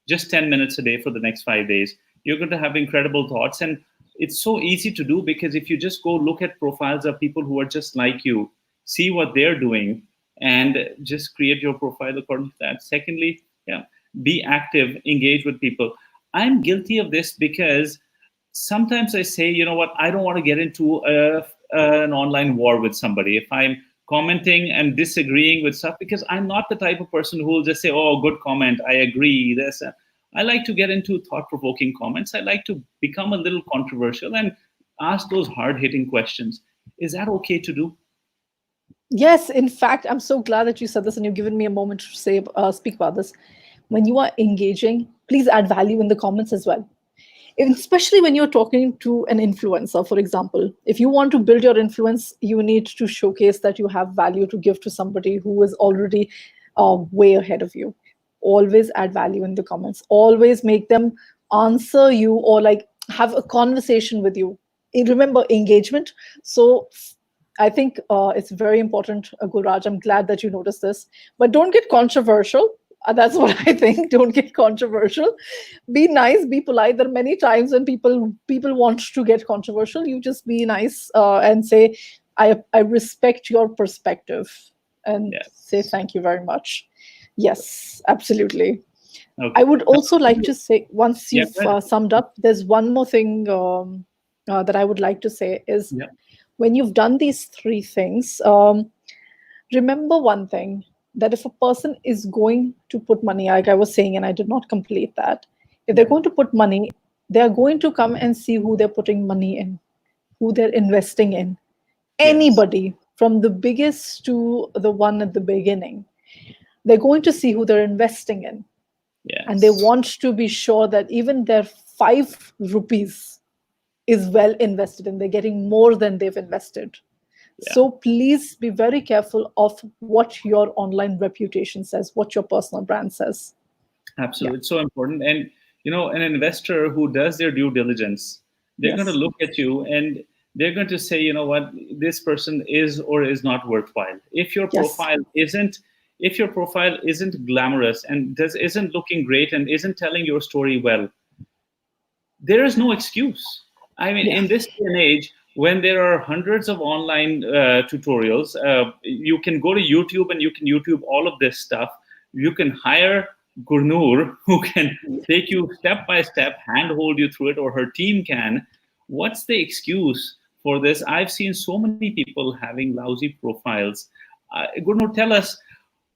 just 10 minutes a day for the next 5 days, you're going to have incredible thoughts. And it's so easy to do, because if you just go look at profiles of people who are just like you, see what they're doing, and just create your profile according to that. Secondly, yeah, be active, engage with people. I'm guilty of this, because sometimes I say, you know what, I don't want to get into an online war with somebody. If I'm commenting and disagreeing with stuff, because I'm not the type of person who will just say, oh, good comment, I agree, this. I like to get into thought provoking comments. I like to become a little controversial and ask those hard hitting questions. Is that okay to do? Yes, in fact, I'm so glad that you said this and you've given me a moment to say speak about this. When you are engaging, please add value in the comments as well. Especially when you're talking to an influencer, for example. If you want to build your influence, you need to showcase that you have value to give to somebody who is already way ahead of you. Always add value in the comments. Always make them answer you or like have a conversation with you. Remember engagement. So I think it's very important, Gulraj. I'm glad that you noticed this. But don't get controversial. That's what I think. Don't get controversial. Be nice, be polite. There are many times when people want to get controversial. You just be nice and say, I respect your perspective, and say Yes. thank you very much. Yes, absolutely. I Okay. would also like to say, once Yeah. you've Go ahead. summed up, there's one more thing that I would like to say is Yeah. when you've done these three things, remember one thing, that if a person is going to put money, like I was saying, and I did not complete that, if they're Yeah. going to put money, they're going to come and see who they're putting money in, who they're investing in. Yes. Anybody, from the biggest to the one at the beginning, they're going to see who they're investing in. And they Yes. want to be sure that even their 5 rupees is well invested and they're getting more than they've invested. Yeah. So please be very careful of what your online reputation says, what your personal brand says. Yeah. Absolutely. It's so important. And, an investor who does their due diligence, they're going to Yes. look at you and they're going to say, you know what, this person is or is not worthwhile. Yes. If your profile isn't glamorous and isn't looking great and isn't telling your story well, there is no excuse. I mean, Yeah. in this day and age, when there are hundreds of online tutorials, you can go to YouTube and you can YouTube all of this stuff. You can hire Gurnur, who can take you step by step, handhold you through it, or her team can. What's the excuse for this? I've seen so many people having lousy profiles. Gurnur, tell us,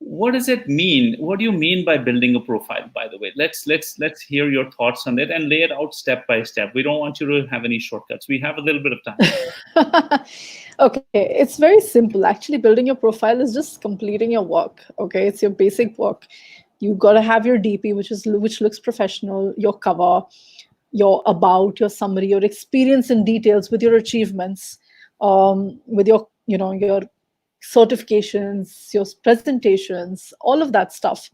what does it mean? What do you mean by building a profile? By the way, let's hear your thoughts on it and lay it out step by step. We don't want you to have any shortcuts. We have a little bit of time. Okay, it's very simple. Actually, building your profile is just completing your work. Okay, it's your basic work. You got to have your DP, which looks professional, your cover, your about, your summary, your experience in details with your achievements, with your your certifications, your presentations, all of that stuff,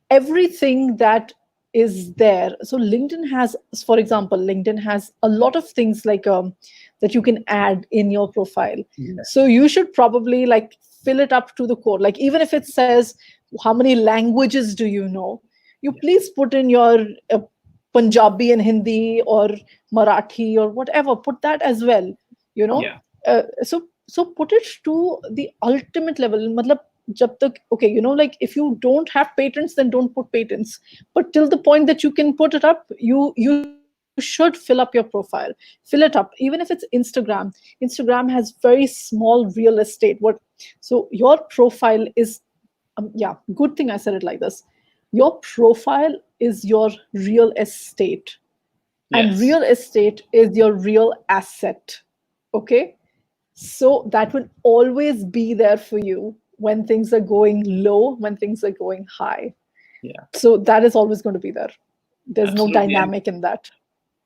everything that is there. So LinkedIn has, for example, LinkedIn has a lot of things like that you can add in your profile. So Yes. you should probably like fill it up to the core. Like even if it says how many languages do you know, you Yeah. please put in your Punjabi and Hindi or Marathi or whatever, put that as well, you know. Yeah. So put it to the ultimate level. Matlab, jab tak, okay, like if you don't have patents, then don't put patents. But till the point that you can put it up, you should fill up your profile. Fill it up. Even if it's Instagram. Instagram has very small real estate. So your profile is yeah, good thing I said it like this. Your profile is your real estate, and Yes. real estate is your real asset. Okay, so that will always be there for you when things are going low, when things are going high. Yeah. So that is always going to be there. There's no Absolutely. And dynamic in that.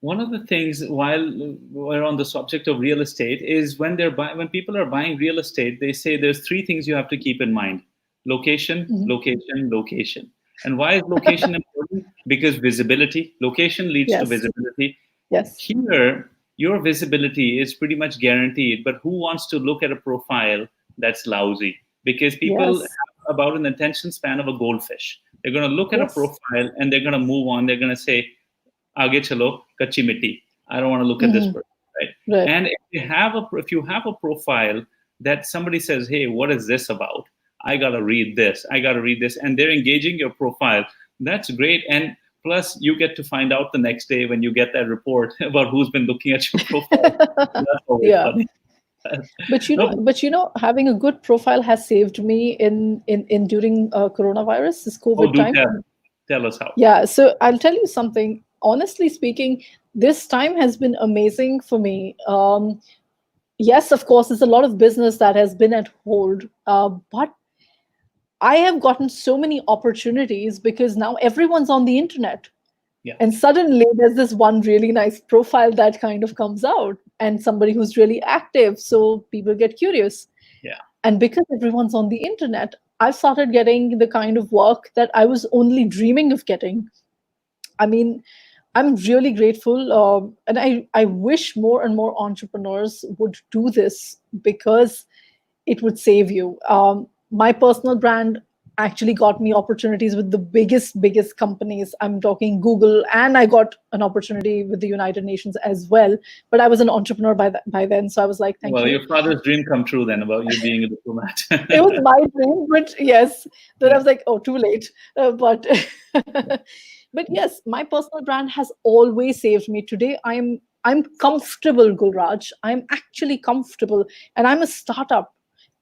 one of the things, while we're on the subject of real estate, is when people are buying real estate, they say there's three things you have to keep in mind: location, Mhm. location, location. And why is location important? Because visibility. Location leads to Yes. visibility. Yes. Here, your visibility is pretty much guaranteed, but who wants to look at a profile that's lousy? Because people Yes. have about an attention span of a goldfish. They're going to look at a Yes. profile and they're going to move on. They're going to say, आगे चलो कच्ची मिट्टी. I don't want to look at this Hmm. person, right? Right. And if you have a profile that somebody says, hey, what is this about? I gotta read this. I gotta read this, and they're engaging your profile. That's great. And Plus, you get to find out the next day when you get that report about who's been looking at your profile. That's always Yeah. funny. But you No, know, but you know, having a good profile has saved me in during coronavirus, this oh, COVID do time. tell us how. Yeah, so I'll tell you something. Honestly speaking, this time has been amazing for me. Yes, of course, there's a lot of business that has been at hold, but I have gotten so many opportunities because now everyone's on the internet. Yeah, And suddenly there's this one really nice profile that kind of comes out, and somebody who's really active. So people get curious. yeah. And because everyone's on the internet, I've started getting the kind of work that I was only dreaming of getting. I mean, I'm really grateful, and I wish more and more entrepreneurs would do this because it would save you. My personal brand actually got me opportunities with the biggest companies. I'm talking Google, and I got an opportunity with the United Nations as well. But I was an entrepreneur by then, so I was like, thank Well, you. your father's dream come true then about you being a diplomat. It was my dream, but yes, then I Yeah, was like, oh, too late. But but yes, my personal brand has always saved me. Today, I'm comfortable, Gulraj. I'm actually comfortable, and I'm a startup.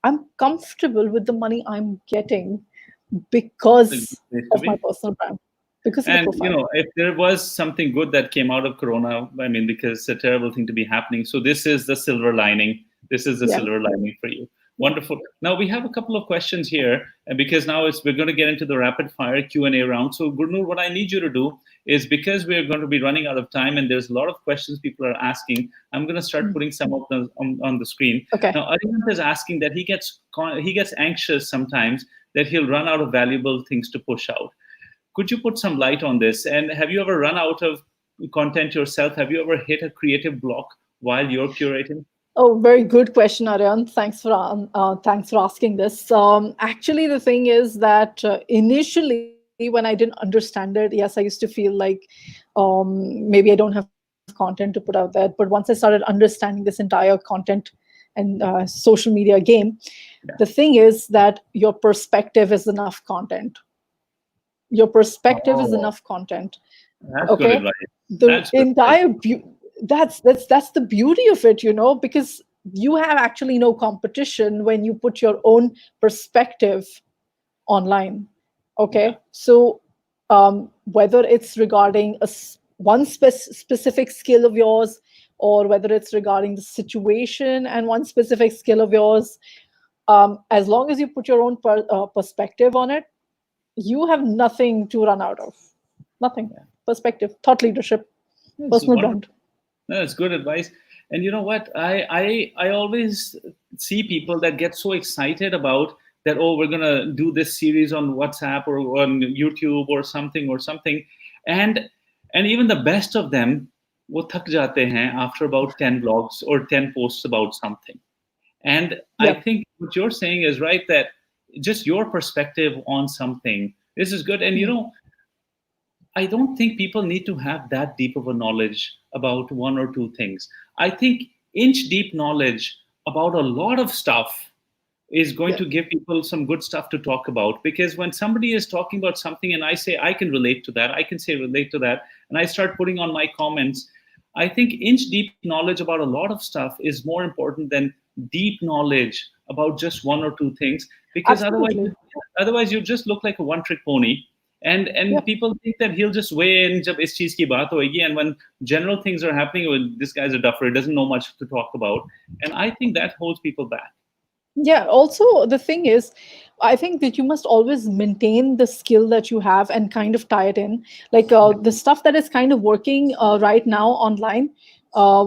I'm comfortable with the money I'm getting that's a good because place to of my be. personal brand, because of the And profile. if there was something good that came out of Corona, I mean, because it's a terrible thing to be happening. So this is the silver lining. This is the Yeah, silver lining for you. yeah. Wonderful. Now we have a couple of questions here, and because now we're going to get into the rapid fire Q&A round. So Gurnur, what I need you to do is, because we're going to be running out of time and there's a lot of questions people are asking, I'm going to start Mm. putting some of them on the screen. Okay. Now Arihant is asking that he gets anxious sometimes that he'll run out of valuable things to push out. Could you put some light on this? And have you ever run out of content yourself? Have you ever hit a creative block while you're curating? Oh, very good question, Aryan. Thanks for asking this. Actually, the thing is that initially, when I didn't understand it, yes, I used to feel like maybe I don't have content to put out there. But once I started understanding this entire content and social media game, the Yeah. thing is that your perspective is enough content. Your perspective is Oh, enough content. that's good Okay, advice. the That's good advice. entire that's the beauty of it, because you have actually no competition when you put your own perspective online. Yeah. Okay, so whether it's regarding one specific skill of yours, or whether it's regarding the situation and one specific skill of yours, as long as you put your own perspective on it, you have nothing to run out of. Nothing. Yeah. Perspective, thought leadership, That's personal wonderful. brand. No, that's good advice. And you know what? I always see people that get so excited about that. Oh, we're gonna do this series on WhatsApp or on YouTube or something, and even the best of them वो थक जाते हैं after about 10 blogs or 10 posts about something. And I Yep. think what you're saying is right, that just your perspective on something, this is good. And Mm. I don't think people need to have that deep of a knowledge about one or two things. I think inch deep knowledge about a lot of stuff is going Yep. to give people some good stuff to talk about. Because when somebody is talking about something and I say, I can relate to that, I can say relate to that, and I start putting on my comments, I think inch deep knowledge about a lot of stuff is more important than deep knowledge about just one or two things. Because Absolutely. otherwise you just look like a one trick pony. And Yep. people think that he'll just weigh in jab is cheez ki baat hoegi, and when general things are happening, well, this guy's a duffer, he doesn't know much to talk about. And I think that holds people back. Yeah. Also, the thing is, I think that you must always maintain the skill that you have and kind of tie it in. Like the stuff that is kind of working right now online,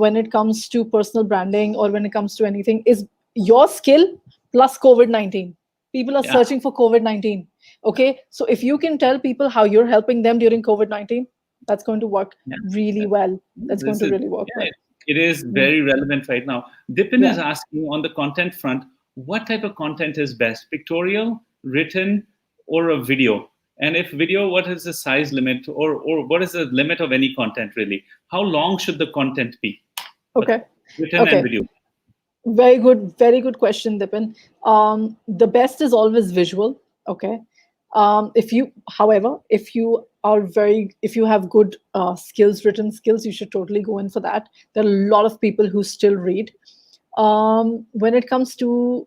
when it comes to personal branding or when it comes to anything, is your skill plus COVID-19. People are Yeah, searching for COVID-19. Okay. So if you can tell people how you're helping them during COVID-19, that's going to work yeah. really well. That's going This to is really work yeah, well. it is Mm. very relevant right now. Dipin is Yeah. asking on the content front, what type of content is best, pictorial, written, or a video? And if video, what is the size limit, or what is the limit of any content really? How long should the content be? Okay. Written and Okay. video. Very good question, Dipin. The best is always visual. Okay. If you, however, if you are very, if you have good skills, written skills, you should totally go in for that. There are a lot of people who still read. When it comes to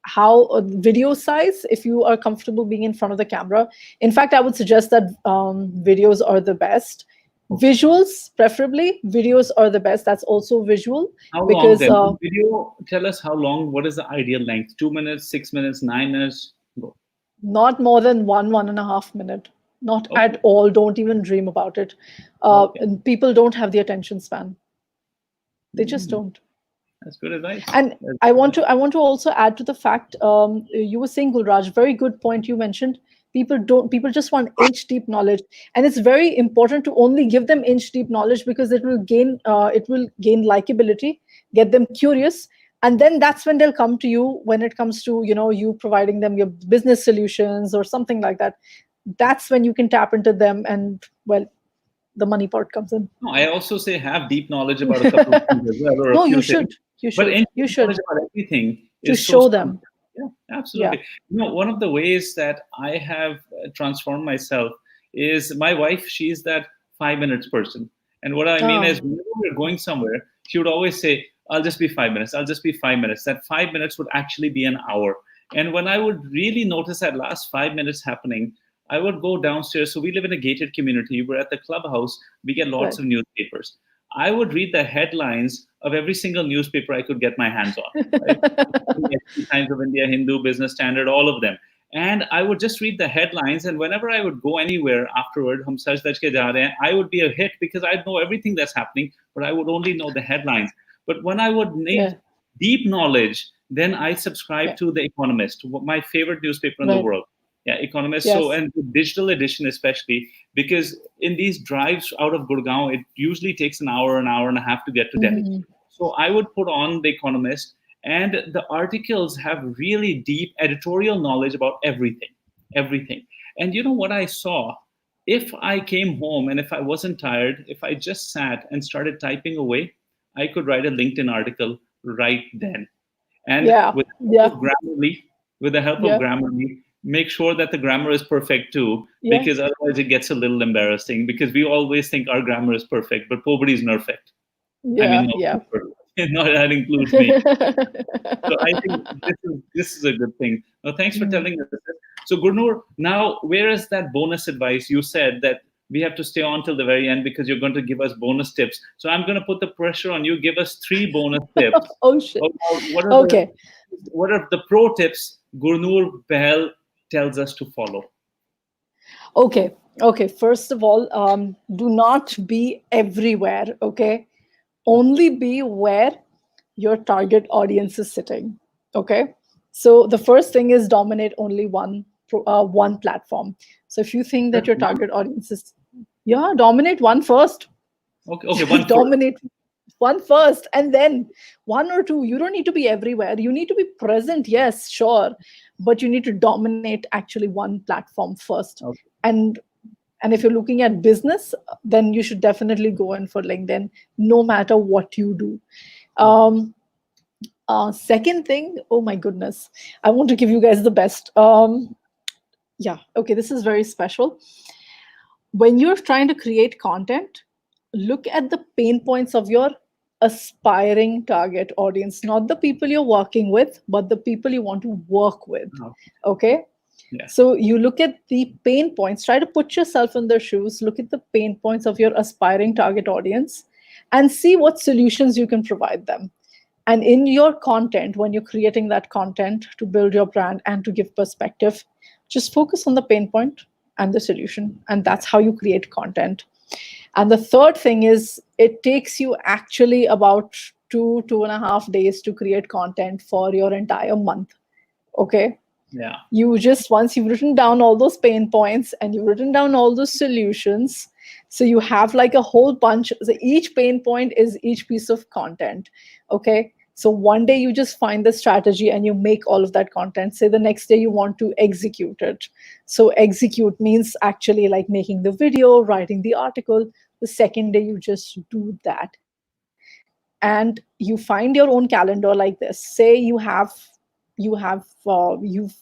how video size, if you are comfortable being in front of the camera, in fact, I would suggest that videos are the best. Okay. Visuals, preferably, videos are the best. That's also visual How long because then? Video, tell us how long, what is the ideal length? 2 minutes, 6 minutes, 9 minutes? Go. not more than 1.5 minute. Not Okay. at all. Don't even dream about it. Okay. And people don't have the attention span. They just Mm, don't. that's good advice. And That's I good want advice. to I want to also add to the fact, you were saying, Gulraj, very good point you mentioned. People just want inch deep knowledge, and it's very important to only give them inch deep knowledge because it will gain likability, get them curious, and then that's when they'll come to you when it comes to, you providing them your business solutions or something like that. That's when you can tap into them, and well, the money part comes in. No, I also say have deep knowledge about a couple of things as well, or a No, few things. But in you knowledge should, about everything to is so show strong. them. Yeah, Yeah. absolutely. One of the ways that I have transformed myself is my wife. She's that 5 minutes person, and what I mean Ah, is, whenever we're going somewhere, she would always say, "I'll just be 5 minutes. I'll just be 5 minutes." That 5 minutes would actually be an hour. And when I would really notice that last 5 minutes happening, I would go downstairs. So we live in a gated community. We're at the clubhouse. We get lots right. of newspapers. I would read the headlines of every single newspaper I could get my hands on, right? Times of India, Hindu, Business Standard, all of them. And I would just read the headlines. And whenever I would go anywhere afterward, hum sach sach ke ja rahe hain, I would be a hit because I'd know everything that's happening, but I would only know the headlines. But when I would need Yeah, deep knowledge, then I subscribe yeah, to The Economist, my favorite newspaper in the right. world. Yeah, Economist. So, Yes. and the digital edition especially, because in these drives out of Gurgaon, it usually takes an hour and a half to get to Delhi. Mhm. So I would put on The Economist, and the articles have really deep editorial knowledge about everything, everything. And you know what I saw? If I came home and if I wasn't tired, if I just sat and started typing away, I could write a LinkedIn article right then. And Yeah, with the help yeah, of Grammarly, with the help of yeah, Grammarly, make sure that the grammar is perfect too, yeah, because otherwise it gets a little embarrassing. Because we always think our grammar is perfect, but nobody's perfect. I mean, yeah, yeah. no, no, that includes me. So I think this is a good thing. Now, thanks for Mm. telling us this. So Gurnur, now where is that bonus advice? You said that we have to stay on till the very end because you're going to give us bonus tips. So I'm going to put the pressure on you. Give us three bonus tips. Oh shit. What are the Okay. pro tips Gurnur Behel tells us to follow? Okay. Okay. First of all, do not be everywhere. Okay. Only be where your target audience is sitting. Okay. So the first thing is dominate only one platform. So if you think that Just your one. target audience is, yeah, dominate one first. Okay, okay, one first. Dominate one first, and then one or two. You don't need to be everywhere. You need to be present, yes, sure, but you need to dominate actually one platform first. Okay. And and if you're looking at business, then you should definitely go in for LinkedIn, no matter what you do. Okay. um Second thing, oh my goodness, I want to give you guys the best. Yeah, okay, this is very special. When you're trying to create content, look at the pain points of your aspiring target audience, not the people you're working with, but the people you want to work with. Oh, Okay. yeah. So you look at the pain points, try to put yourself in their shoes, look at the pain points of your aspiring target audience, and see what solutions you can provide them. And in your content, when you're creating that content to build your brand and to give perspective, just focus on the pain point and the solution. And Yeah. that's how you create content. And the third thing is, it takes you actually about 2.5 days to create content for your entire month. Okay. Yeah. You just, once you've written down all those pain points and you've written down all those solutions, so you have like a whole bunch, so each pain point is each piece of content. Okay. So one day you just find the strategy and you make all of that content. Say the next day you want to execute it. So execute means actually like making the video, writing the article. The second day you just do that, and you find your own calendar like this. Say you've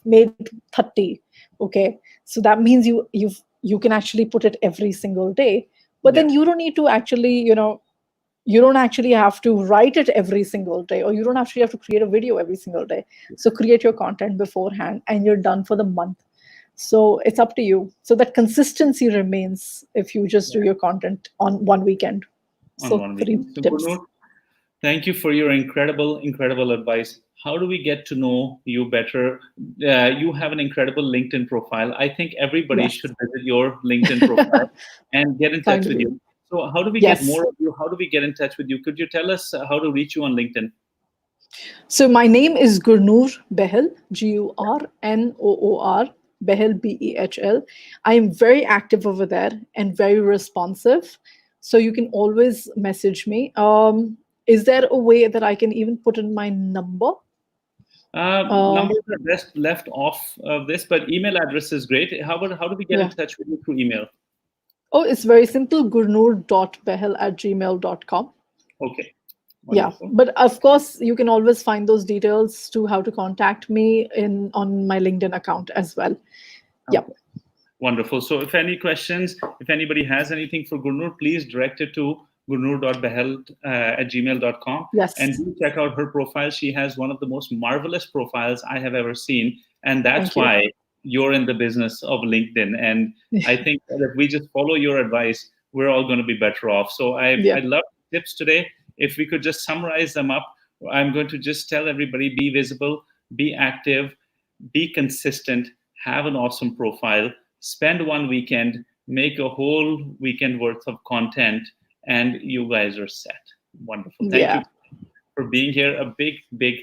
made 30. Okay. So that means you've you can actually put it every single day. But Yeah. then you don't need to actually, you don't actually have to write it every single day, or you don't actually have to create a video every single day. So create your content beforehand and you're done for the month. So it's up to you. So that consistency remains if you just do your content on one weekend. On So one three weekend. So, tips. Gurnur, thank you for your incredible advice. How do we get to know you better? You have an incredible LinkedIn profile. I think everybody Yes. should visit your LinkedIn profile and get in touch Kind of with you. you. So, how do we get Yes. more of you? How do we get in touch with you? Could you tell us how to reach you on LinkedIn? So my name is Gurnoor Behel, Gurnoor, Behel, Behl. I am very active over there and very responsive. So you can always message me. Is there a way that I can even put in my number? Uh, Numbers are best left off of this, but email address is great. How do we get in yeah. touch with you through email? Oh, it's very simple, gurnoor.behel@gmail.com. Okay, Yeah, wonderful. but of course, you can always find those details to how to contact me in on my LinkedIn account as well. Yeah. Okay. Wonderful. So if any questions, if anybody has anything for Gurnur, please direct it to gurnur.behel at gmail.com. And Yes. do check out her profile. She has one of the most marvelous profiles I have ever seen. And that's Thank you. why you're in the business of LinkedIn. And I think that if we just follow your advice, we're all going to be better off. So Yeah. I love tips today. If we could just summarize them up, I'm going to just tell everybody, be visible, be active, be consistent, have an awesome profile, spend one weekend, make a whole weekend worth of content, and you guys are set. Wonderful. Thank you Yeah. for being here. A big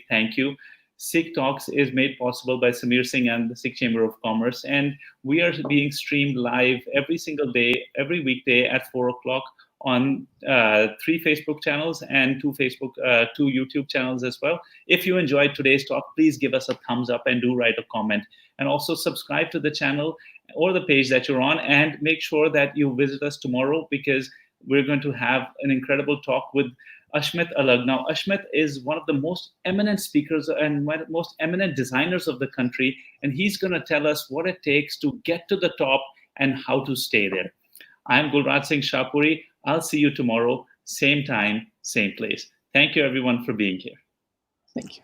thank you. Sikh Talks is made possible by Samir Singh and the Sikh Chamber of Commerce, and we are being streamed live every single day, every weekday at 4 o'clock on 3 Facebook channels and two YouTube channels as well. If you enjoyed today's talk, please give us a thumbs up and do write a comment, and also subscribe to the channel or the page that you're on, and make sure that you visit us tomorrow because we're going to have an incredible talk with Ashmit Alag. Now, Ashmit is one of the most eminent speakers and one of the most eminent designers of the country, and he's going to tell us what it takes to get to the top and how to stay there. I'm Gulraj Singh Shahpuri. I'll see you tomorrow, same time, same place. Thank you, everyone, for being here. Thank you.